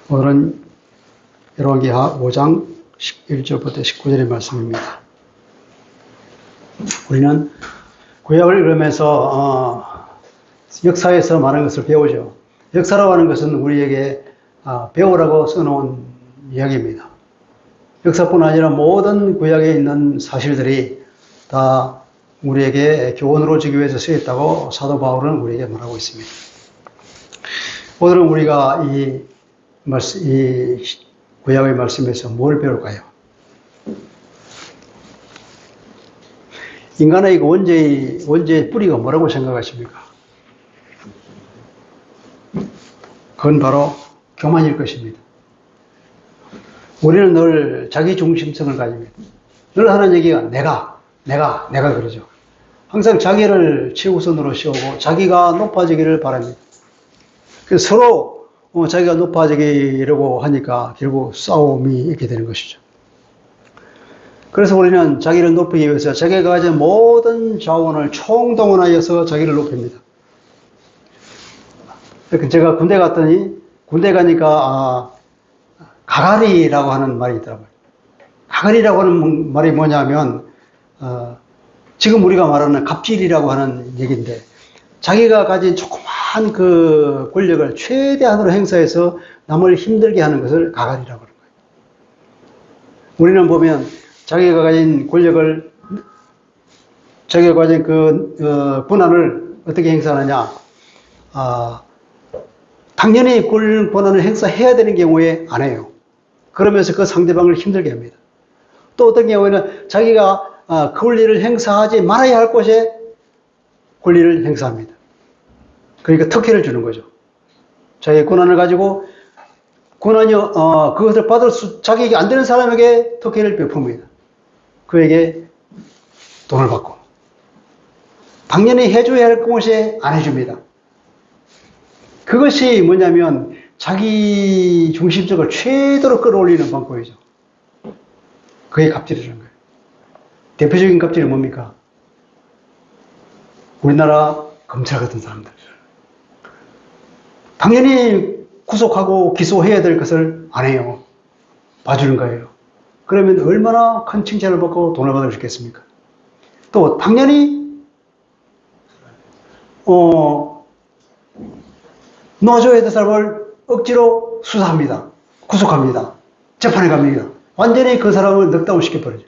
오늘은 열왕기하 5장 11절부터 19절의 말씀입니다. 우리는 구약을 읽으면서 역사에서 많은 것을 배우죠. 역사라고 하는 것은 우리에게 배우라고 써놓은 이야기입니다. 역사뿐 아니라 모든 구약에 있는 사실들이 다 우리에게 교훈으로 주기 위해서 쓰였다고 사도 바울은 우리에게 말하고 있습니다. 오늘은 우리가 이 구약의 말씀에서 뭘 배울까요? 인간의 원죄의 뿌리가 뭐라고 생각하십니까? 그건 바로 교만일 것입니다. 우리는 늘 자기 중심성을 가집니다. 늘 하는 얘기가 내가 그러죠. 항상 자기를 최우선으로 세우고 자기가 높아지기를 바랍니다. 그래서 서로 자기가 높아지기려고 하니까 결국 싸움이 있게 되는 것이죠. 그래서 우리는 자기를 높이기 위해서 자기가 가진 모든 자원을 총동원하여서 자기를 높입니다. 제가 군대 갔더니 군대 가니까 가가리라고 하는 말이 있더라고요. 가가리라고 하는 말이 뭐냐면 지금 우리가 말하는 갑질이라고 하는 얘기인데 자기가 가진 조그만 그 권력을 최대한으로 행사해서 남을 힘들게 하는 것을 가가리라고 하는 거예요. 우리는 보면 자기가 가진 권력을 자기가 가진 권한을 어떻게 행사하느냐 당연히 권한을 행사해야 되는 경우에 안 해요. 그러면서 그 상대방을 힘들게 합니다. 또 어떤 경우에는 자기가 권리를 행사하지 말아야 할 곳에 권리를 행사합니다. 그러니까 특혜를 주는 거죠. 자기의 권한을 가지고 그것을 받을 자격이 안 되는 사람에게 특혜를 베풉니다. 그에게 돈을 받고 당연히 해줘야 할 곳에 안 해줍니다. 그것이 뭐냐면 자기 중심적을 최대로 끌어올리는 방법이죠. 그게 갑질이라는 거예요. 대표적인 갑질이 뭡니까? 우리나라 검찰 같은 사람들. 당연히 구속하고 기소해야 될 것을 안 해요. 봐주는 거예요. 그러면 얼마나 큰 칭찬을 받고 돈을 받을 수 있겠습니까? 또 당연히 놔줘야 될 사람을 억지로 수사합니다. 구속합니다. 재판에 갑니다. 완전히 그 사람을 넉다운 시켜버리죠.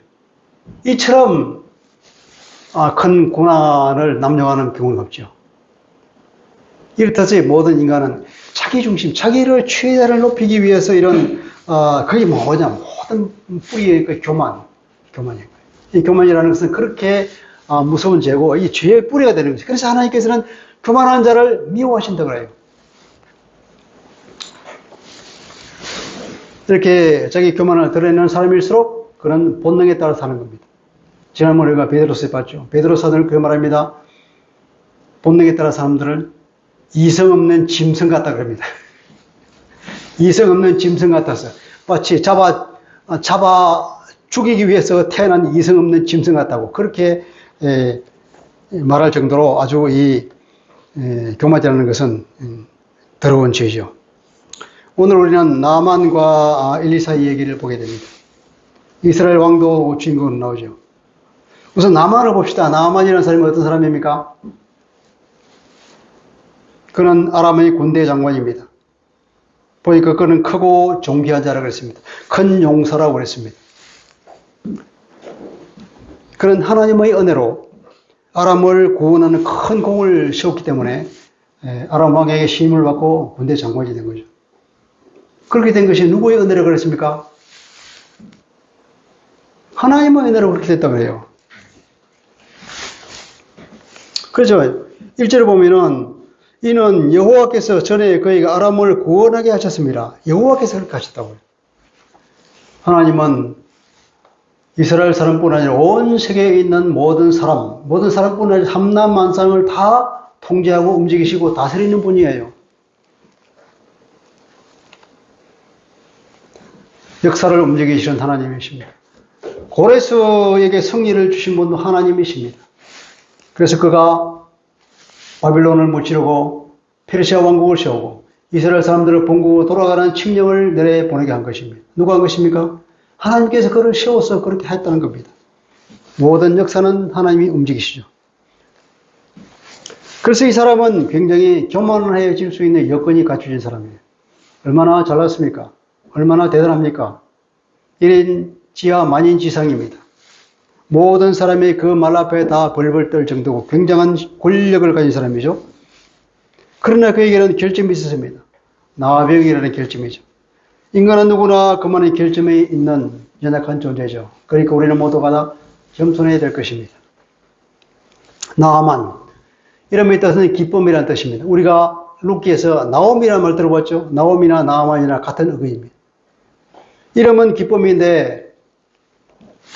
이처럼 큰 고난을 남용하는 경우가 없죠. 이렇듯이 모든 인간은 자기 중심, 자기를 최대를 높이기 위해서 이런 그게 뭐냐, 모든 뿌리의 그 교만인 거예요. 이 교만이라는 것은 그렇게 무서운 죄고 이 죄의 뿌리가 되는 거죠. 그래서 하나님께서는 교만한 자를 미워하신다고 해요. 이렇게 자기 교만을 드러내는 사람일수록 그런 본능에 따라 사는 겁니다. 지난번에 우리가 베드로서에 봤죠. 베드로 사도는 그 말합니다. 본능에 따라 사람들은 이성 없는 짐승 같다 그럽니다. 이성 없는 짐승 같아서 마치 잡아 죽이기 위해서 태어난 이성 없는 짐승 같다고 그렇게 말할 정도로 아주 이 교만이라는 것은 더러운 죄죠. 오늘 우리는 나만과 엘리사의 얘기를 보게 됩니다. 이스라엘 왕도 주인공으로 나오죠. 우선 나만을 봅시다. 나만이라는 사람이 어떤 사람입니까? 그는 아람의 군대 장관입니다. 보니까 그는 크고 존귀한 자라고 그랬습니다. 큰 용사라고 그랬습니다. 그는 하나님의 은혜로 아람을 구원하는 큰 공을 세웠기 때문에 아람 왕에게 힘을 받고 군대 장관이 된 거죠. 그렇게 된 것이 누구의 은혜라고 그랬습니까? 하나님의 은혜로 그렇게 됐다고 해요. 그렇죠. 1절에 보면은 이는 여호와께서 전에 그에게 아람을 구원하게 하셨습니다. 여호와께서 그렇게 하셨다고요. 하나님은 이스라엘 사람뿐 아니라 온 세계에 있는 모든 사람뿐 아니라 삼남만상을 다 통제하고 움직이시고 다스리는 분이에요. 역사를 움직이시는 하나님이십니다. 고레스에게 승리를 주신 분도 하나님이십니다. 그래서 그가 바빌론을 무찌르고 페르시아 왕국을 세우고 이스라엘 사람들을 본국으로 돌아가는 칙령을 내려보내게 한 것입니다. 누가 한 것입니까? 하나님께서 그를 세워서 그렇게 했다는 겁니다. 모든 역사는 하나님이 움직이시죠. 그래서 이 사람은 굉장히 교만해질 수 있는 여건이 갖춰진 사람이에요. 얼마나 잘났습니까? 얼마나 대단합니까? 1인 지하 만인지상입니다. 모든 사람이 그 말 앞에 다 벌벌 떨 정도고 굉장한 권력을 가진 사람이죠. 그러나 그에게는 결점이 있었습니다. 나병이라는 결점이죠. 인간은 누구나 그만의 결점이 있는 연약한 존재죠. 그러니까 우리는 모두가 다 겸손해야 될 것입니다. 나아만, 이름의 뜻은 기쁨이라는 뜻입니다. 우리가 룻기에서 나옴이라는 말 들어봤죠? 나옴이나 나아만이나 같은 어근입니다. 이름은 기쁨인데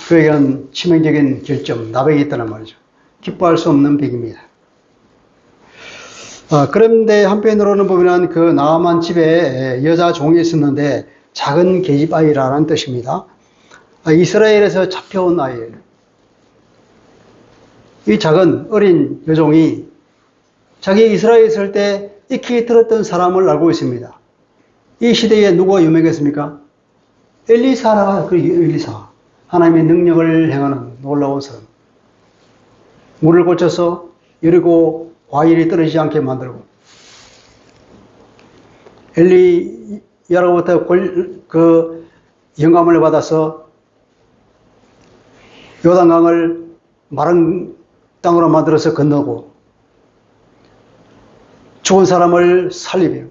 그에게는 치명적인 결점, 나병이 있다는 말이죠. 기뻐할 수 없는 병입니다. 그런데 한편으로는 보면 그 나아만 집에 여자 종이 있었는데 작은 계집 아이라는 뜻입니다. 이스라엘에서 잡혀온 아이예요. 이 작은 어린 여종이 자기 이스라엘에 있을 때 익히 들었던 사람을 알고 있습니다. 이 시대에 누가 유명했습니까? 엘리사라, 그 엘리사. 하나님의 능력을 행하는 놀라운 사람. 물을 고쳐서 여리고 과일이 떨어지지 않게 만들고, 엘리야로부터 그 영감을 받아서 요단강을 마른 땅으로 만들어서 건너고, 죽은 사람을 살리며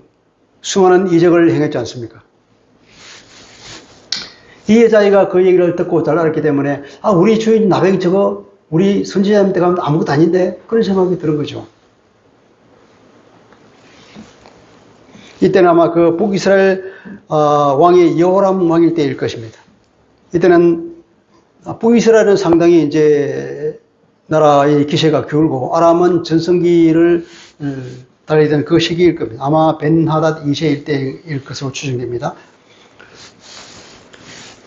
수많은 이적을 행했지 않습니까? 이 여자아이가 그 얘기를 듣고 잘 알았기 때문에 우리 주인 나병 저거 우리 선지자한테 가면 아무것도 아닌데 그런 생각이 드는 거죠. 이때는 아마 그 북이스라엘 왕이 여호람 왕일 때일 것입니다. 이때는 북이스라엘은 상당히 이제 나라의 기세가 기울고 아람은 전성기를 달리던 그 시기일 겁니다. 아마 벤하닷 2세일 때일 것으로 추정됩니다.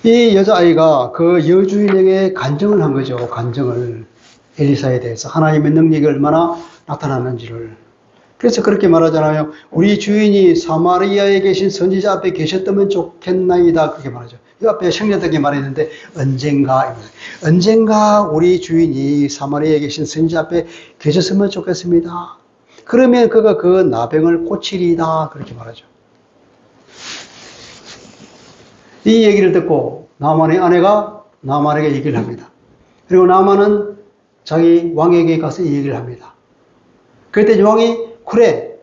이 여자아이가 그 여주인에게 간증을 한 거죠. 간증을. 엘리사에 대해서 하나님의 능력이 얼마나 나타나는지를. 그래서 그렇게 말하잖아요. 우리 주인이 사마리아에 계신 선지자 앞에 계셨다면 좋겠나이다. 그렇게 말하죠. 이 앞에 생략되게 말했는데 언젠가 우리 주인이 사마리아에 계신 선지자 앞에 계셨으면 좋겠습니다. 그러면 그가 그 나병을 고치리다. 그렇게 말하죠. 이 얘기를 듣고 나만의 아내가 나만에게 얘기를 합니다. 그리고 나만은 자기 왕에게 가서 이 얘기를 합니다. 그때 왕이 그래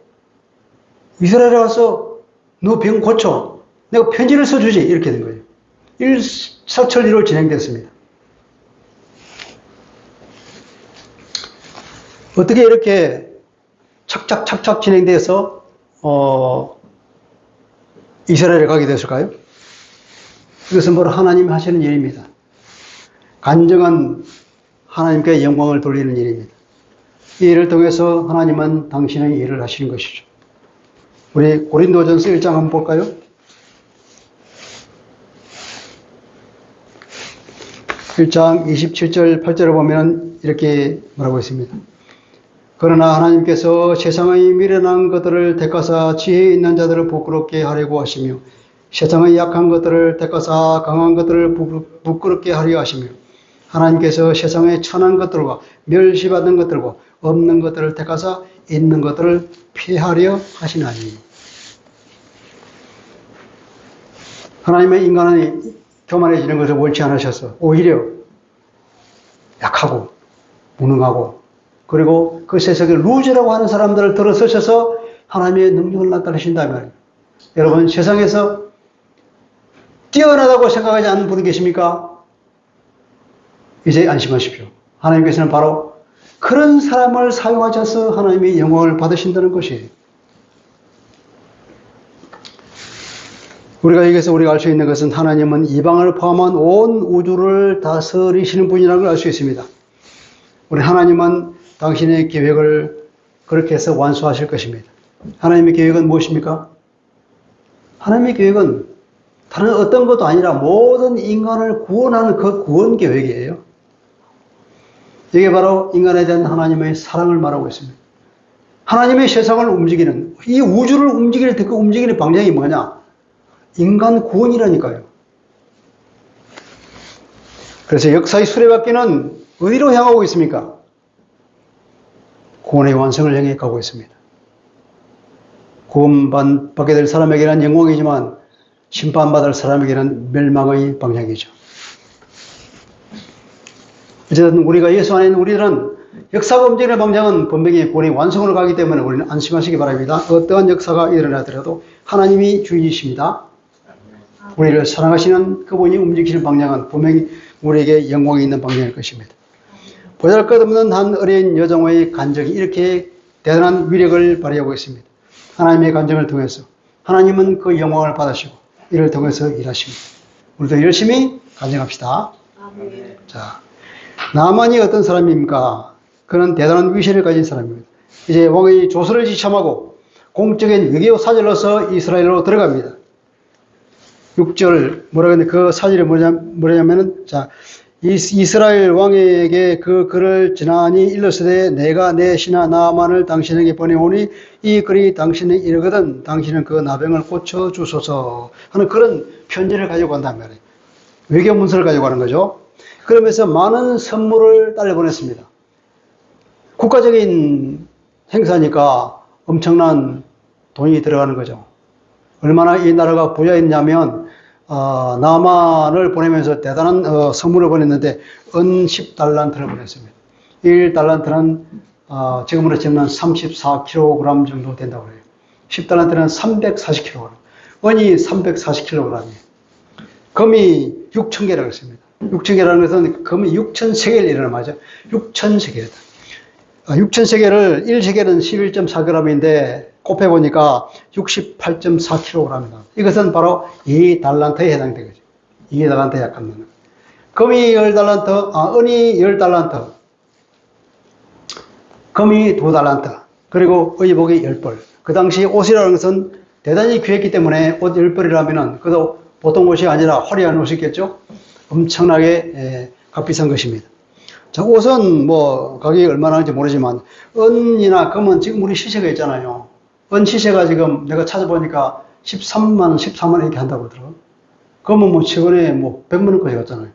이스라엘에 와서 너 병 고쳐 내가 편지를 써주지 이렇게 된 거예요. 일사천리로 진행됐습니다. 어떻게 이렇게 착착 진행돼서 이스라엘에 가게 됐을까요? 이것은 바로 하나님이 하시는 일입니다. 간증한 하나님께 영광을 돌리는 일입니다. 이 일을 통해서 하나님은 당신의 일을 하시는 것이죠. 우리 고린도전서 1장 한번 볼까요? (1장) 27절 8절을 보면 이렇게 말하고 있습니다. 그러나 하나님께서 세상의 미련한 것들을 택하사 지혜 있는 자들을 부끄럽게 하려고 하시며 세상의 약한 것들을 택하사 강한 것들을 부끄럽게 하려 하시며 하나님께서 세상의 천한 것들과 멸시받은 것들과 없는 것들을 택하사 있는 것들을 폐하려 하시나니. 하나님의 인간은 교만해지는 것을 원치 않으셔서 오히려 약하고 무능하고 그리고 그 세상에 루즈라고 하는 사람들을 들어서셔서 하나님의 능력을 나타내신다 말이에요. 여러분 세상에서 뛰어나다고 생각하지 않는 분이 계십니까? 이제 안심하십시오. 하나님께서는 바로 그런 사람을 사용하셔서 하나님의 영광을 받으신다는 것이에요. 우리가 여기서 우리가 알 수 있는 것은 하나님은 이방을 포함한 온 우주를 다스리시는 분이라는 걸 알 수 있습니다. 우리 하나님은 당신의 계획을 그렇게 해서 완수하실 것입니다. 하나님의 계획은 무엇입니까? 하나님의 계획은 다른 어떤 것도 아니라 모든 인간을 구원하는 그 구원 계획이에요. 이게 바로 인간에 대한 하나님의 사랑을 말하고 있습니다. 하나님의 세상을 움직이는, 이 우주를 움직일 때 그 움직이는 방향이 뭐냐? 인간 구원이라니까요. 그래서 역사의 수레바퀴는 어디로 향하고 있습니까? 구원의 완성을 향해 가고 있습니다. 구원받게 될 사람에게는 영광이지만 심판받을 사람에게는 멸망의 방향이죠. 어쨌든 우리가 예수 안에 있는 우리들은 역사가 움직이는 방향은 분명히 구원의 완성으로 가기 때문에 우리는 안심하시기 바랍니다. 어떠한 역사가 일어나더라도 하나님이 주인이십니다. 우리를 사랑하시는 그분이 움직이시는 방향은 분명히 우리에게 영광이 있는 방향일 것입니다. 보잘것없는 한 어린 여종의 간증이 이렇게 대단한 위력을 발휘하고 있습니다. 하나님의 간증을 통해서 하나님은 그 영광을 받으시고 이를 통해서 일하십니다. 우리도 열심히 간증합시다. 자, 나만이 어떤 사람입니까? 그는 대단한 위세를 가진 사람입니다. 이제 왕의 조서를 지참하고 공적인 외교 사절로서 이스라엘로 들어갑니다. 6절 뭐라 그랬는데 그 사절이 뭐냐면은 자, 이스라엘 왕에게 그 글을 지나니 일렀으되 내가 내 신하 나만을 당신에게 보내오니 이 글이 당신에게 이르거든 당신은 그 나병을 고쳐 주소서 하는 그런 편지를 가지고 간단 말이에요. 외교 문서를 가지고 가는 거죠. 그러면서 많은 선물을 딸려 보냈습니다. 국가적인 행사니까 엄청난 돈이 들어가는 거죠. 얼마나 이 나라가 부자였냐면 나만을 보내면서 대단한 선물을 보냈는데 은 10달란트를 보냈습니다. 1달란트는 지금으로 치면 34kg 정도 된다고 해요. 10달란트는 340kg. 은이 340kg이에요. 금이 6,000개라고 했습니다. 6,000개라는 것은 금이 6,000세겔이라는 말이죠. 6,000세겔이다. 6,000세겔을 1세겔은 11.4g인데 곱해보니까 68.4kg입니다. 이것은 바로 2달란트에 해당되겠죠. 2달란트에 약합니다. 금이 10달란트, 은이 10달란트, 금이 2달란트, 그리고 의복이 10벌. 그 당시 옷이라는 것은 대단히 귀했기 때문에 옷 10벌이라면 그도 보통 옷이 아니라 화려한 옷이겠죠. 엄청나게 값비싼 것입니다. 자, 옷은 뭐 가격이 얼마나 하는지 모르지만 은이나 금은 지금 우리 시세가 있잖아요. 은 시세가 지금 내가 찾아보니까 13만 원, 14만 원 이렇게 한다고 그러더라고요. 금은 뭐 최근에 뭐 100만 원까지 갔잖아요.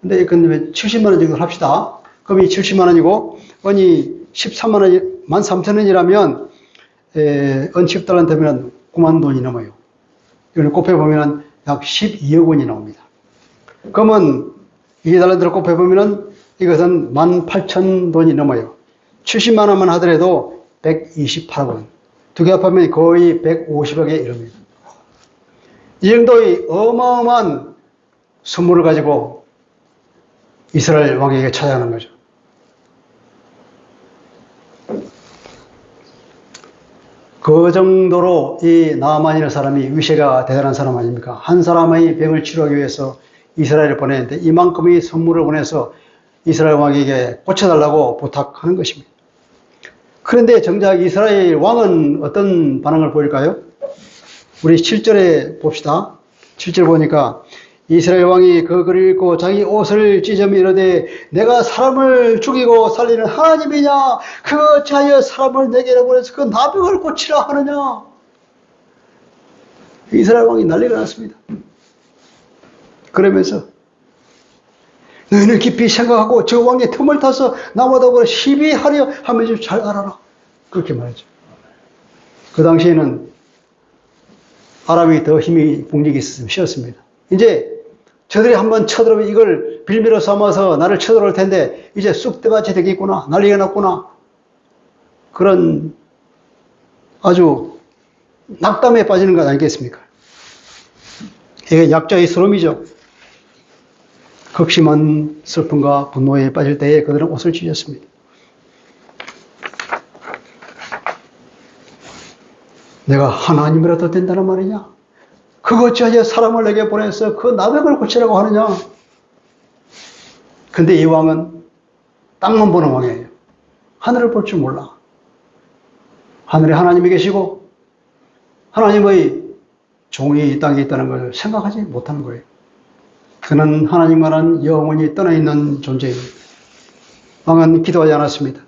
근데 이건 70만 원 정도 합시다. 금이 70만 원이고 은이 13만 원, 13,000원이라면 은 10달란트면 9만 돈이 넘어요. 이걸 곱해보면 약 12억 원이 나옵니다. 금은 2달란트를 곱해보면 이것은 18,000돈이 넘어요. 70만 원만 하더라도 128억 원. 두 개 합하면 거의 150억에 이릅니다. 이 정도의 어마어마한 선물을 가지고 이스라엘 왕에게 찾아가는 거죠. 그 정도로 이 나아만이라는 사람이 위세가 대단한 사람 아닙니까? 한 사람의 병을 치료하기 위해서 이스라엘을 보내는데 이만큼의 선물을 보내서 이스라엘 왕에게 고쳐달라고 부탁하는 것입니다. 그런데 정작 이스라엘 왕은 어떤 반응을 보일까요? 우리 7절에 봅시다. 7절 보니까 이스라엘 왕이 그 글을 읽고 자기 옷을 찢으며 이르되 내가 사람을 죽이고 살리는 하나님이냐? 그 어찌하여 사람을 내게로 보내서 그 나병을 고치라 하느냐? 이스라엘 왕이 난리가 났습니다. 그러면서 너희는 깊이 생각하고 저 왕의 틈을 타서 나보다 시비하려 하면 좀 잘 알아라. 그렇게 말했죠. 그 당시에는 아람이 더 힘이 북력이 있었으면 쉬었습니다. 이제 저들이 한번 쳐들어오면 이걸 빌미로 삼아서 나를 쳐들어올 텐데 이제 쑥대밭이 되겠구나. 난리가 났구나. 그런 아주 낙담에 빠지는 것 아니겠습니까? 이게 약자의 스러움이죠. 극심한 슬픔과 분노에 빠질 때에 그들은 옷을 찢었습니다. 내가 하나님이라도 된다는 말이냐? 그거 어찌하여 사람을 내게 보내서 그 나병을 고치라고 하느냐? 근데 이 왕은 땅만 보는 왕이에요. 하늘을 볼 줄 몰라. 하늘에 하나님이 계시고 하나님의 종이 이 땅에 있다는 걸 생각하지 못하는 거예요. 그는 하나님과는 영원히 떠나 있는 존재입니다. 왕은 기도하지 않았습니다.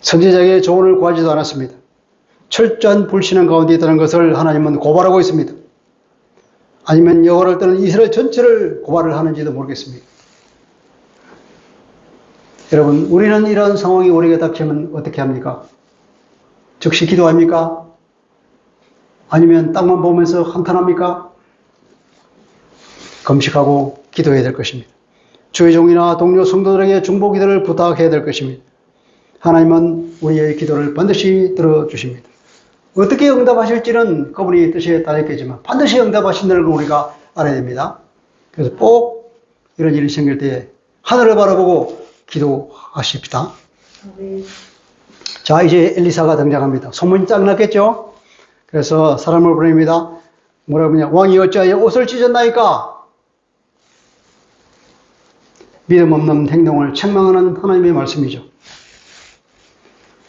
선지자에게 조언을 구하지도 않았습니다. 철저한 불신앙 가운데 있다는 것을 하나님은 고발하고 있습니다. 아니면 여호와를 떠난 이스라엘 전체를 고발을 하는지도 모르겠습니다. 여러분, 우리는 이런 상황이 우리에게 닥치면 어떻게 합니까? 즉시 기도합니까? 아니면 땅만 보면서 한탄합니까? 금식하고 기도해야 될 것입니다. 주의 종이나 동료 성도들에게 중보 기도를 부탁해야 될 것입니다. 하나님은 우리의 기도를 반드시 들어주십니다. 어떻게 응답하실지는 그분이 뜻에 따랐겠지만 반드시 응답하신다는 걸 우리가 알아야 됩니다. 그래서 꼭 이런 일이 생길 때 하늘을 바라보고 기도하십시다. 자, 이제 엘리사가 등장합니다. 소문이 딱 났겠죠? 그래서 사람을 보냅니다. 뭐라고 하냐? 왕이 어찌하여 옷을 찢었나이까? 믿음 없는 행동을 책망하는 하나님의 말씀이죠.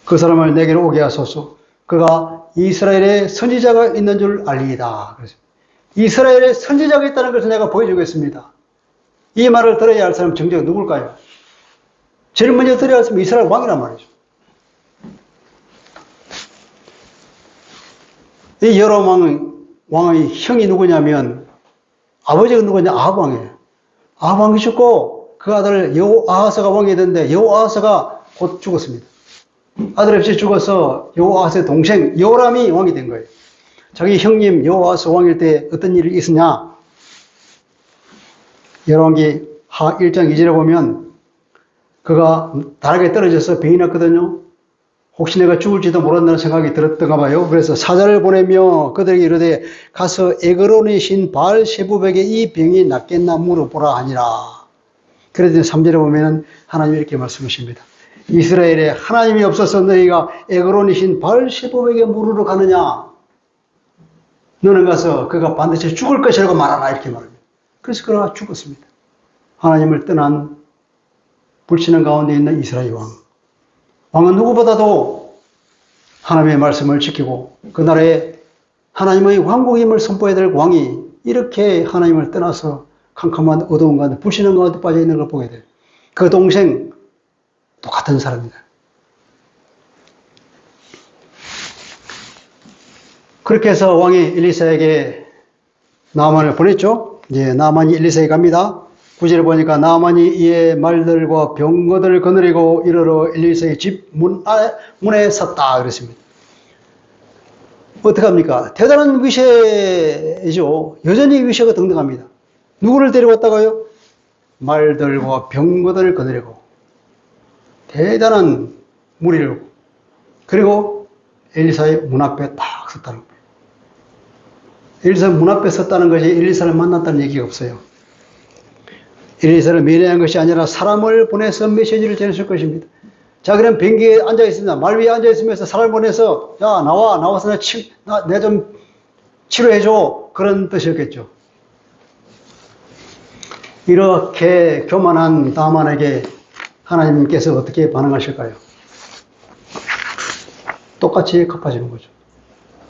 그 사람을 내게로 오게 하소서. 그가 이스라엘에 선지자가 있는 줄 알리이다. 그래서 이스라엘에 선지자가 있다는 것을 내가 보여주겠습니다. 이 말을 들어야 할 사람 정작 누굴까요? 제일 먼저 들어야 할 사람은 이스라엘 왕이란 말이죠. 이 여로보암 왕의 형이 누구냐면 아버지가 누구냐? 아합 왕이에요. 아합 왕이 죽고 그 아들 여호아하스가 왕이 됐는데 여호아하스가 곧 죽었습니다. 아들 없이 죽어서 여호아하스의 동생 요람이 왕이 된 거예요. 자기 형님 여호아하스 왕일 때 어떤 일이 있었냐? 열왕기 하 1장 2절에 보면 그가 다락에 떨어져서 병이 났거든요. 혹시 내가 죽을지도 모른다는 생각이 들었던가 봐요. 그래서 사자를 보내며 그들에게 이르되 가서 에그론의 신 바알세부백에 이 병이 낫겠나 물어보라 하니라. 그래서 3절에 보면 하나님이 이렇게 말씀하십니다. 이스라엘에 하나님이 없어서 너희가 에그론의 신 바알세부백에 물으러 가느냐? 너는 가서 그가 반드시 죽을 것이라고 말하라 이렇게 말합니다. 그래서 그가 죽었습니다. 하나님을 떠난 불신앙 가운데 있는 이스라엘 왕. 왕은 누구보다도 하나님의 말씀을 지키고 그 나라에 하나님의 왕국임을 선포해야 될 왕이 이렇게 하나님을 떠나서 캄캄한 어두운 가운데 불신앙 가운데 빠져 있는 걸 보게 돼요. 그 동생 똑같은 사람입니다. 그렇게 해서 왕이 엘리사에게 나아만을 보냈죠. 이제 나아만이 엘리사에게 갑니다. 9절에 보니까 나아만이 이의 말들과 병거들을 거느리고 이르러 엘리사의 집 문에 섰다 그랬습니다. 어떡합니까? 대단한 위세이죠. 여전히 위세가 등등합니다. 누구를 데려왔다고요? 말들과 병거들을 거느리고 대단한 무리를 그리고 엘리사의 문 앞에 딱 섰다는 거예요. 엘리사 문 앞에 섰다는 것이 엘리사를 만났다는 얘기가 없어요. 엘리사를 면회한 것이 아니라 사람을 보내서 메시지를 전했을 것입니다. 자, 그럼 비행기에 앉아있습니다. 말 위에 앉아있으면서 사람을 보내서, 야, 나와서 내 좀 치료해줘. 그런 뜻이었겠죠. 이렇게 교만한 나만에게 하나님께서 어떻게 반응하실까요? 똑같이 갚아주는 거죠.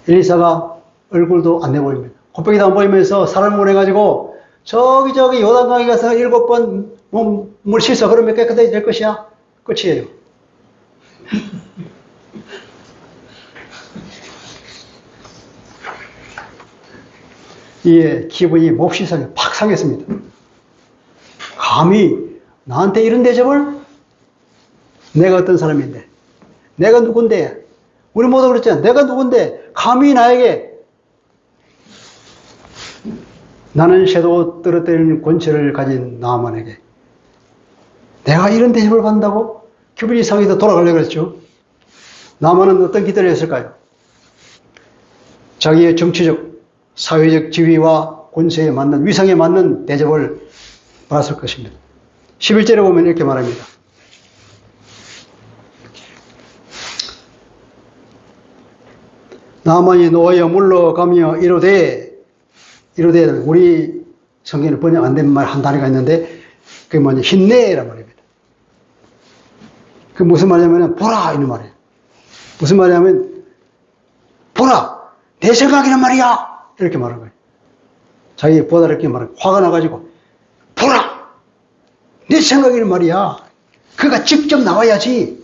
엘리사가 얼굴도 안 내보입니다. 곱빼기도 안 보이면서 사람을 보내가지고 저기 요단강에 가서 7번 물 씻어. 그러면 깨끗하게 될 것이야. 끝이에요. 이에 기분이 몹시 팍 상했습니다. 감히 나한테 이런 대접을? 내가 어떤 사람인데? 내가 누군데? 우리 모두 그랬잖아. 내가 누군데? 감히 나에게 나는 쇠도 떨어뜨리는 권세를 가진 나아만에게 내가 이런 대접을 받는다고? 기분이 상해서 돌아가려고 했죠. 나아만은 어떤 기도를 했을까요? 자기의 정치적, 사회적 지위와 권세에 맞는, 위상에 맞는 대접을 받았을 것입니다. 11절에 보면 이렇게 말합니다. 나아만이 노하여 물러가며 이르되 우리 성경에 번역 안 된 말 한 단어가 있는데 그게 뭐냐 힘내란 말입니다. 그 무슨 말이냐면 보라 이런 말이에요. 무슨 말이냐면 보라 내 생각이란 말이야 이렇게 말하는 거예요. 자기 보다 이렇게 말하고 화가 나가지고 보라 내 생각이란 말이야. 그가 직접 나와야지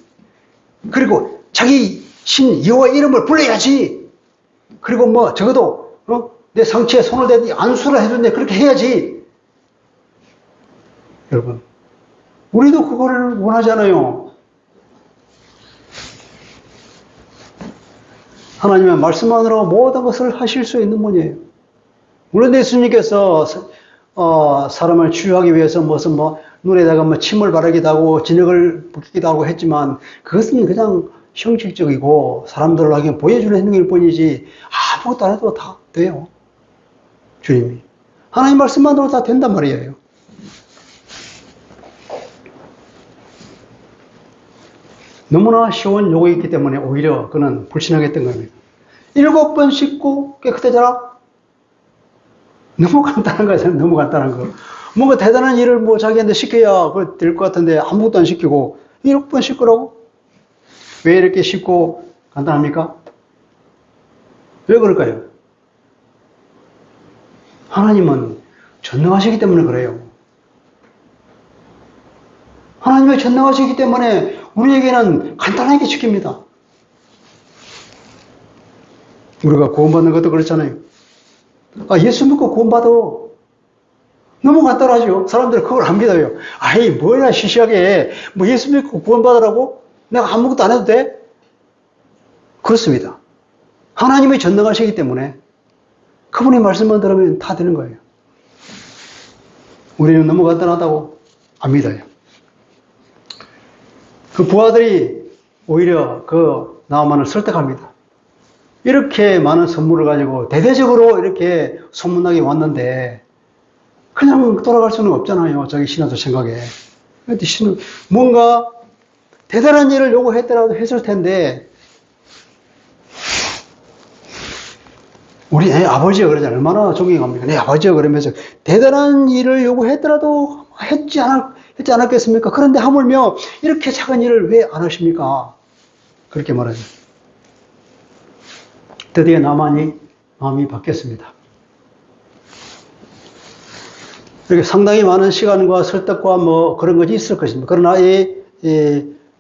그리고 자기 신 여호와 이름을 불러야지. 그리고 뭐 적어도 내 상처에 손을 대든지 안수를 해준대 그렇게 해야지. 여러분, 우리도 그거를 원하잖아요. 하나님의 말씀만으로 모든 것을 하실 수 있는 분이에요. 물론 예수님께서 사람을 치유하기 위해서 무슨 눈에다가 침을 바르기도 하고 진흙을 붓기도 하고 했지만 그것은 그냥 형식적이고 사람들에게 보여주는 행동일 뿐이지 아무것도 안 해도 다 돼요. 주님이. 하나님 말씀만으로 다 된단 말이에요. 너무나 쉬운 요구이기 때문에 오히려 그는 불신하겠던 겁니다. 7번 씻고 깨끗해져라? 너무 간단한 거잖아요. 너무 간단한 거. 뭔가 대단한 일을 자기한테 시켜야 될 것 같은데 아무것도 안 시키고 7번 씻으라고? 왜 이렇게 쉽고 간단합니까? 왜 그럴까요? 하나님은 전능하시기 때문에 그래요. 하나님이 전능하시기 때문에 우리에게는 간단하게 시킵니다. 우리가 구원받는 것도 그렇잖아요. 예수 믿고 구원받아. 너무 간단하죠. 사람들은 그걸 안 믿어요. 아이, 뭐야, 시시하게. 예수 믿고 구원받으라고? 내가 아무것도 안 해도 돼? 그렇습니다. 하나님이 전능하시기 때문에 그분의 말씀만 들으면 다 되는 거예요. 우리는 너무 간단하다고 안 믿어요. 그 부하들이 오히려 그 나아만을 설득합니다. 이렇게 많은 선물을 가지고 대대적으로 이렇게 소문나게 왔는데 그냥 돌아갈 수는 없잖아요. 자기 신하들 생각에. 근데 뭔가 대단한 일을 요구했더라도 했을 텐데 우리 내 아버지가 그러잖아요. 얼마나 존경합니까? 내 아버지가 그러면서 대단한 일을 요구했더라도 했지 않았겠습니까? 그런데 하물며 이렇게 작은 일을 왜 안 하십니까? 그렇게 말하죠. 드디어 나만이 마음이 바뀌었습니다. 이렇게 상당히 많은 시간과 설득과 그런 것이 있을 것입니다. 그러나 이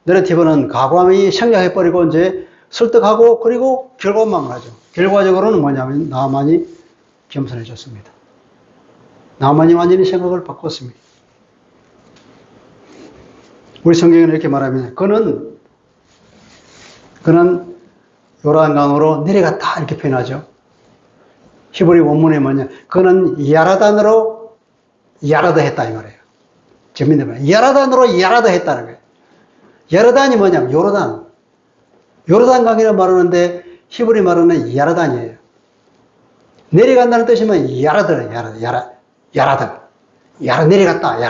내러티브는 과감히 생략해버리고 이제 설득하고 그리고 결과만 하죠. 결과적으로는 뭐냐면 나만이 겸손해졌습니다. 나만이 완전히 생각을 바꿨습니다. 우리 성경에는 이렇게 말하면 그는 요란강으로 내려갔다 이렇게 표현하죠. 히브리 원문에 그는 야라단으로 야라다 했다 이 말이에요. 재밌는 말이에요. 야라단으로 야라다 했다는 거예요. 야라단이 뭐냐면 요르단 강이라 말하는데 히브리 말하는 야라단이에요. 내려간다는 뜻이면 야라단. 내려갔다,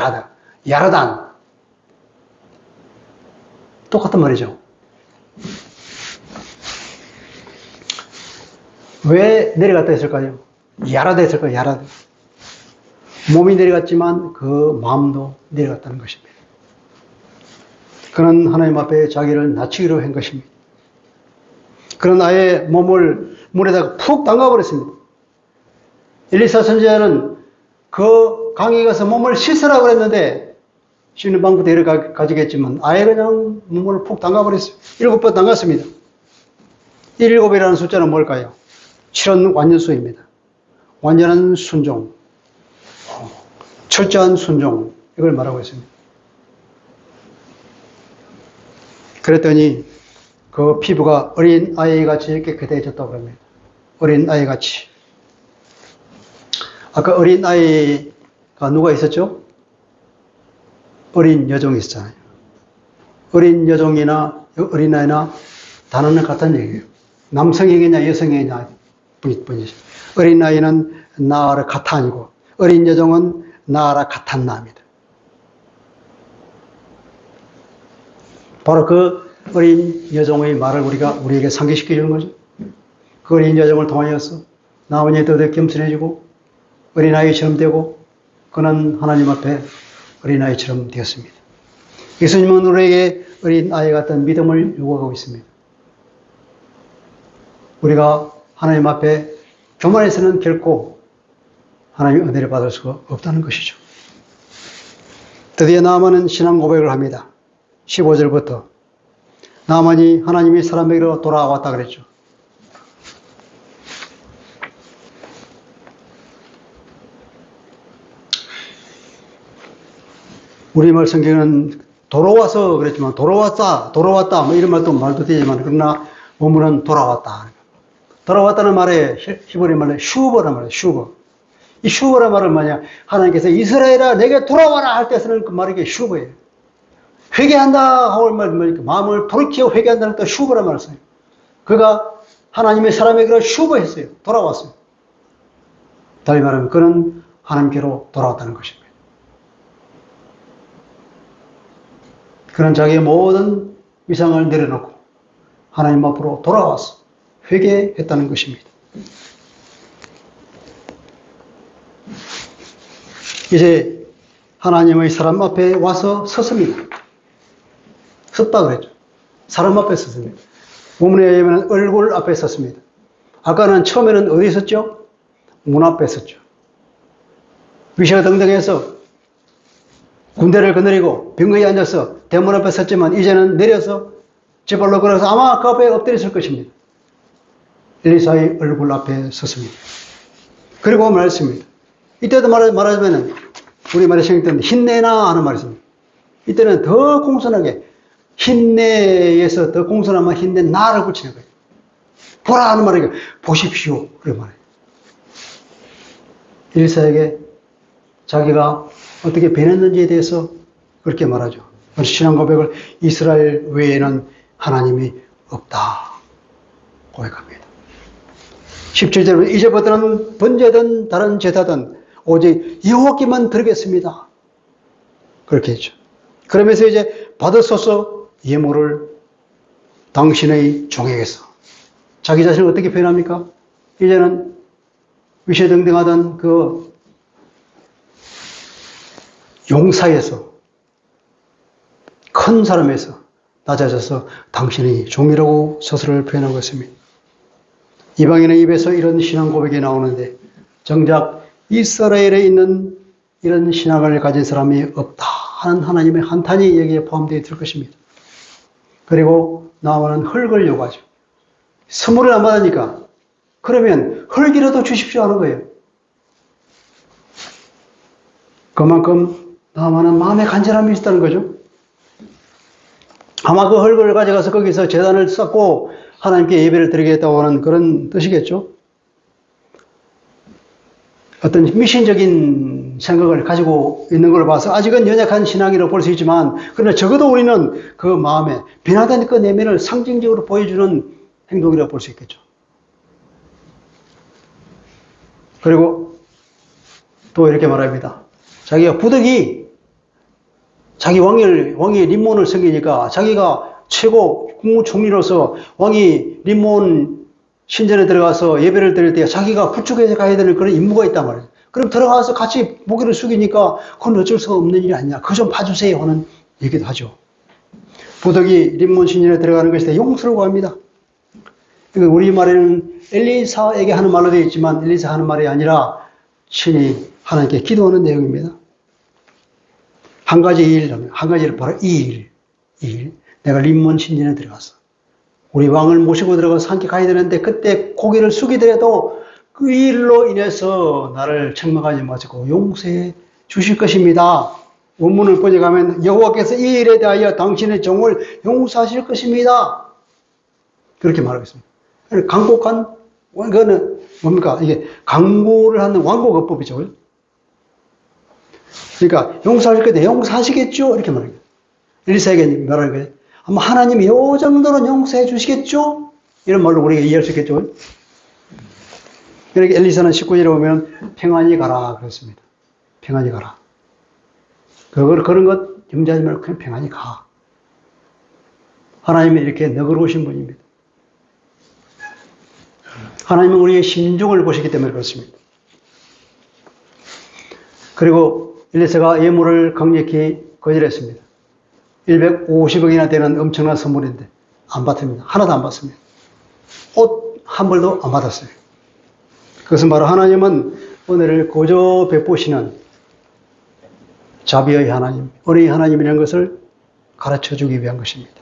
야라단. 똑같은 말이죠. 왜 내려갔다 했을까요? 야라다 했을까요? 야라다. 몸이 내려갔지만 그 마음도 내려갔다는 것입니다. 그는 하나님 앞에 자기를 낮추기로 한 것입니다. 그는 아예 몸을 물에다가 푹 담가버렸습니다. 엘리사 선지자는 그 강에 가서 몸을 씻으라고 그랬는데 씻는 방법도 여러 가지겠지만 아예 그냥 몸을 푹 담가버렸어요. 7번 담갔습니다. 7이라는 숫자는 뭘까요? 7은 완전수입니다. 완전한 순종, 철저한 순종, 이걸 말하고 있습니다. 그랬더니 그 피부가 어린 아이같이 깨끗해졌다고 합니다. 어린 아이같이. 아까 어린 아이가 누가 있었죠? 어린 여종이 있었잖아요. 어린 여종이나 어린아이나 단어는 같은 얘기예요. 남성에게냐 여성에게냐 뿐이죠. 어린아이는 나아라 가탄이고 어린 여종은 나아라 가탄나입니다. 바로 그 어린 여종의 말을 우리에게 상기시켜 주는 거죠. 그 어린 여종을 통하여서 나머지 더 겸손해지고 어린아이처럼 되고 그는 하나님 앞에 어린아이처럼 되었습니다. 예수님은 우리에게 어린아이 같은 믿음을 요구하고 있습니다. 우리가 하나님 앞에 교만해서는 결코 하나님의 은혜를 받을 수가 없다는 것이죠. 드디어 나아만은 신앙 고백을 합니다. 15절부터 나만이 하나님의 사람에게로 돌아왔다 그랬죠. 우리말 성경은 돌아와서 그랬지만 돌아왔다 뭐 이런 말도 되지만 그러나 원문은 돌아왔다. 돌아왔다는 말에 히브리 말로 슈버란 말이에요. 슈버. 이 슈버란 말은 뭐냐? 하나님께서 이스라엘아 내게 돌아와라 할 때 쓰는 그 말이 슈버예요. 회개한다 하고 말이니까 마음을 돌이켜 회개한다는 또 슈버란 말을 써요. 그가 하나님의 사람에게로 슈버했어요. 돌아왔어요. 다시 말하면 그는 하나님께로 돌아왔다는 것입니다. 그는 자기의 모든 위상을 내려놓고 하나님 앞으로 돌아와서 회개했다는 것입니다. 이제 하나님의 사람 앞에 와서 섰습니다. 섰다 그랬죠. 사람 앞에 섰습니다. 본문에 의하면 얼굴 앞에 섰습니다. 아까는 처음에는 어디 섰죠? 문 앞에 섰죠. 위시가등등해서 군대를 거느리고 병거에 앉아서 대문 앞에 섰지만 이제는 내려서 제발로 걸어서 아마 그 앞에 엎드렸을 것입니다. 엘리사의 얼굴 앞에 섰습니다. 그리고 말했습니다. 이때도 말하자면 우리말에 생각되는 힘내나 하는 말이 있습니다. 이때는 더 공손하게 힘내에서 더 공손한 말 힘내나를 붙이는 거예요. 보라 하는 말이에요. 보십시오. 그런 말이에요. 엘리사에게 자기가 어떻게 변했는지에 대해서 그렇게 말하죠. 신앙 고백을 이스라엘 외에는 하나님이 없다 고백합니다. 17절에 이제부터는 번제든 다른 제사든 오직 여호와께만 드리겠습니다. 그렇게 했죠. 그러면서 이제 받으소서 예물을 당신의 종에게서. 자기 자신을 어떻게 표현합니까? 이제는 위세등등하던 그 용사에서 큰 사람에서 낮아져서 당신의 종이라고 스스로를 표현한 것입니다. 이방인의 입에서 이런 신앙 고백이 나오는데 정작 이스라엘에 있는 이런 신앙을 가진 사람이 없다 하는 하나님의 한탄이 여기에 포함되어 있을 것입니다. 그리고 나와는 흙을 요구하죠. 선물을 안 받으니까 그러면 흙이라도 주십시오 하는 거예요. 그만큼 나만은 마음에 간절함이 있다는 거죠. 아마 그 흙을 가져가서 거기서 제단을 쌓고 하나님께 예배를 드리겠다고 하는 그런 뜻이겠죠. 어떤 미신적인 생각을 가지고 있는 걸 봐서 아직은 연약한 신앙이라고 볼 수 있지만 그러나 적어도 우리는 그 마음에 변화된 그 내면을 상징적으로 보여주는 행동이라고 볼 수 있겠죠. 그리고 또 이렇게 말합니다. 자기가 부득이 자기 왕의 림몬을 섬기니까 자기가 최고 국무총리로서 왕이 림몬 신전에 들어가서 예배를 드릴 때 자기가 구축해서 가야 되는 그런 임무가 있단 말이에요. 그럼 들어가서 같이 고개를 숙이니까 그건 어쩔 수가 없는 일이 아니냐. 그거 좀 봐주세요 하는 얘기도 하죠. 부득이 림몬 신전에 들어가는 것이 용서를 구합니다. 우리말에는 엘리사에게 하는 말로 되어 있지만 엘리사 하는 말이 아니라 신이 하나님께 기도하는 내용입니다. 한 가지 일을 바로 이 일. 내가 림몬 신전에 들어가서 우리 왕을 모시고 들어가서 함께 가야 되는데 그때 고개를 숙이더라도 그 일로 인해서 나를 책망하지 마시고 용서해 주실 것입니다. 원문을 번역하면 여호와께서 이 일에 대하여 당신의 종을 용서하실 것입니다. 그렇게 말하고 있습니다. 강곡한 그거는 뭡니까? 이게 강구를 하는 완곡어법이죠. 그러니까 용서하실 건데 용서하시겠죠? 이렇게 말합니다. 엘리사에게 말하는 거예요. 아마 하나님이 이 정도는 용서해 주시겠죠? 이런 말로 우리가 이해할 수 있겠죠? 그러니까 엘리사는 19절에 보면 평안히 가라 그랬습니다. 평안히 가라. 그런 것 염려하지 말고 그냥 평안히 가. 하나님이 이렇게 너그러우신 분입니다. 하나님은 우리의 심중을 보시기 때문에 그렇습니다. 그리고 엘리사가 예물을 강력히 거절했습니다. 150억이나 되는 엄청난 선물인데 안 받습니다. 하나도 안 받습니다. 옷 한 벌도 안 받았어요. 그것은 바로 하나님은 은혜를 고조 베푸시는 자비의 하나님, 은혜의 하나님이라는 것을 가르쳐 주기 위한 것입니다.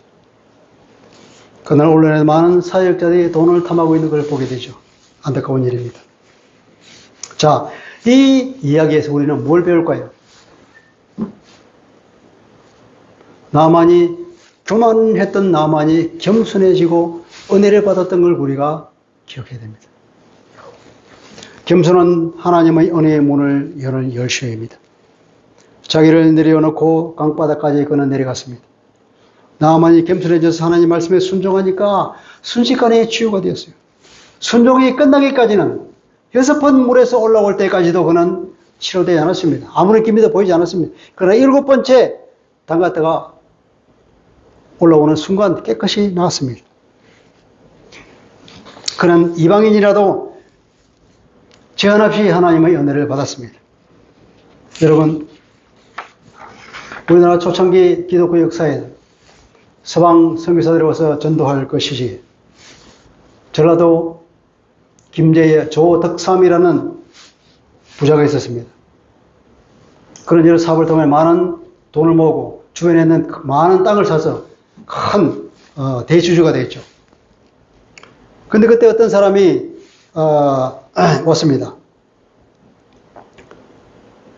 그날 언론에 많은 사역자들이 돈을 탐하고 있는 걸 보게 되죠. 안타까운 일입니다. 자, 이 이야기에서 우리는 뭘 배울까요? 나만이 교만했던 나만이 겸손해지고 은혜를 받았던 걸 우리가 기억해야 됩니다. 겸손은 하나님의 은혜의 문을 여는 열쇠입니다. 자기를 내려놓고 강바닥까지 그는 내려갔습니다. 나만이 겸손해져서 하나님 말씀에 순종하니까 순식간에 치유가 되었어요. 순종이 끝나기까지는 6번 물에서 올라올 때까지도 그는 치료되지 않았습니다. 아무런 기미도 보이지 않았습니다. 그러나 7번째 담갔다가 올라오는 순간 깨끗이 나왔습니다. 그는 이방인이라도 제한 없이 하나님의 은혜를 받았습니다. 여러분, 우리나라 초창기 기독교 역사에 서방 선교사들이 와서 전도할 그 시기에 전라도 김제의 조덕삼이라는 부자가 있었습니다. 그런 여러 사업을 통해 많은 돈을 모으고 주변에 있는 많은 땅을 사서 큰 대주주가 되었죠. 근데 그때 어떤 사람이 왔습니다.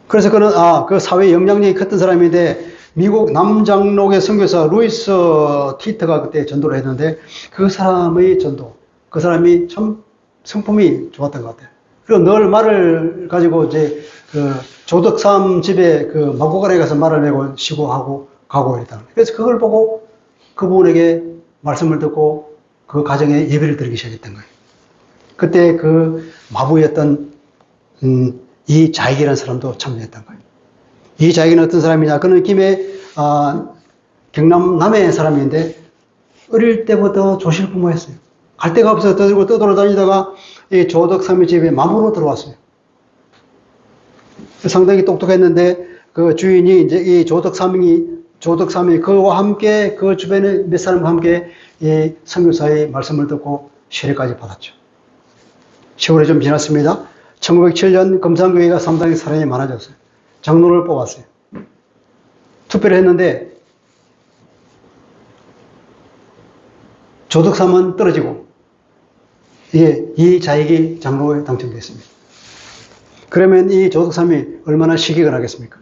그래서 그는 그 사회에 영향력이 컸던 사람인데 미국 남장록의 선교사 루이스 티터가 그때 전도를 했는데 그 사람의 전도, 그 사람이 참 성품이 좋았던 것 같아요. 그리고 늘 말을 가지고 이제 그 조덕삼 집에 그 막고간에 가서 말을 메고 쉬고 하고 가고 했다. 그래서 그걸 보고 그분에게 말씀을 듣고 그 가정에 예배를 드리기 시작했던 거예요. 그때 그 마부였던 이 자익이라는 사람도 참여했던 거예요. 이 자익은 어떤 사람이냐? 그는 김해 경남 남해 사람인데 어릴 때부터 조실부모였어요. 갈 데가 없어서 떠돌아다니다가 이 조덕삼의 집에 마부로 들어왔어요. 상당히 똑똑했는데 그 주인이 이제 이 조덕삼이 그와 함께 그 주변의 몇 사람과 함께 이 선교사의 말씀을 듣고 세례까지 받았죠. 세월이 좀 지났습니다. 1907년 금산교회가 상당히 사람이 많아졌어요. 장로를 뽑았어요. 투표를 했는데 조덕삼은 떨어지고 이 자익이 장로에 당첨됐습니다. 그러면 이 조덕삼이 얼마나 시기가 나겠습니까?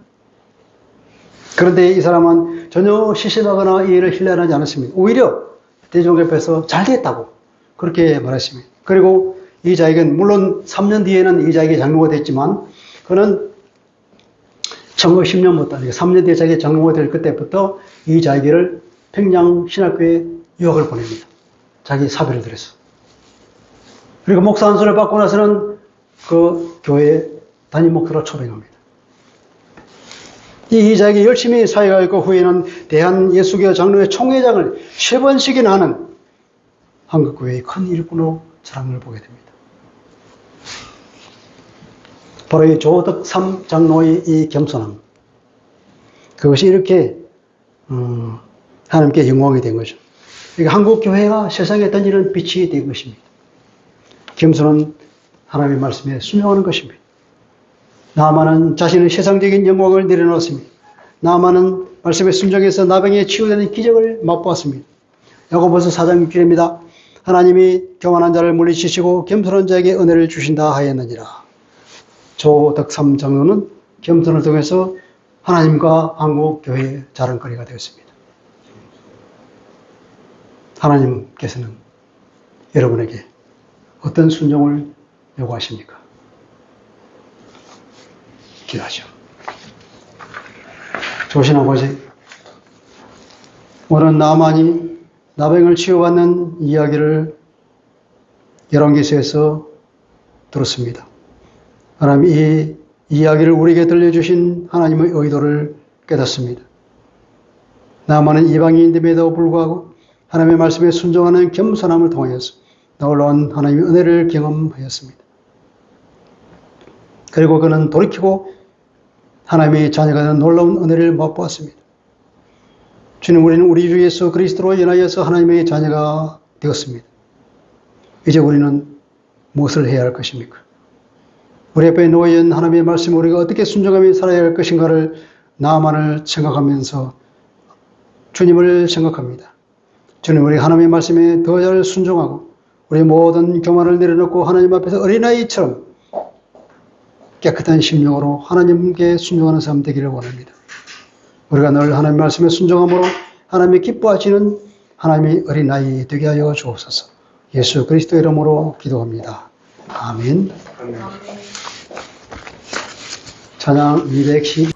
그런데 이 사람은 전혀 시시하거나 이 일을 신뢰하지 않았습니다. 오히려 대종교회에서 잘 됐다고 그렇게 말했습니다. 그리고 이 자익은 물론 3년 뒤에는 이 자익이 장로가 됐지만 그는 1910년부터 3년 뒤에 자기 장로가 될 그때부터 이 자익을 평양 신학교에 유학을 보냅니다. 자기 사비를 들여서. 그리고 목사 안수를 받고 나서는 그 교회 담임 목사로 초빙합니다. 이 자익이 열심히 사역할 그 후에는 대한예수교 장로회 총회장을 3번씩이나 하는 한국교회의 큰 일꾼으로 자랑을 보게 됩니다. 바로 이 조덕삼 장로의 이 겸손함, 그것이 이렇게 하나님께 영광이 된 거죠. 그러니까 한국교회가 세상에 던지는 빛이 된 것입니다. 겸손은 하나님의 말씀에 순종하는 것입니다. 나아만은 자신의 세상적인 영광을 내려놓았습니다. 나아만은 말씀에 순종해서 나병에 치유되는 기적을 맛보았습니다. 야고보서 4장 6절입니다. 하나님이 교만한 자를 물리치시고 겸손한 자에게 은혜를 주신다 하였느니라. 조덕삼 장로는 겸손을 통해서 하나님과 한국교회의 자랑거리가 되었습니다. 하나님께서는 여러분에게 어떤 순종을 요구하십니까? 기도하죠. 조신 아버지, 오늘 나만이 나병을 치유받는 이야기를 열왕기서에서 들었습니다. 하나님, 이 이야기를 우리에게 들려주신 하나님의 의도를 깨닫습니다. 나만은 이방인임에도 불구하고 하나님의 말씀에 순종하는 겸손함을 통하여서 놀라운 하나님의 은혜를 경험하였습니다. 그리고 그는 돌이키고 하나님의 자녀가 되는 놀라운 은혜를 맛보았습니다. 주님, 우리는 우리 주 예수 그리스도로 인하여서 하나님의 자녀가 되었습니다. 이제 우리는 무엇을 해야 할 것입니까? 우리 앞에 놓여있는 하나님의 말씀에 우리가 어떻게 순종하며 살아야 할 것인가를 나만을 생각하면서 주님을 생각합니다. 주님, 우리 하나님의 말씀에 더 잘 순종하고 우리 모든 교만을 내려놓고 하나님 앞에서 어린아이처럼 깨끗한 심령으로 하나님께 순종하는 사람 되기를 원합니다. 우리가 늘 하나님의 말씀에 순종함으로 하나님이 기뻐하시는 하나님의 어린아이 되게 하여 주옵소서. 예수 그리스도 이름으로 기도합니다. 아멘. 찬양 210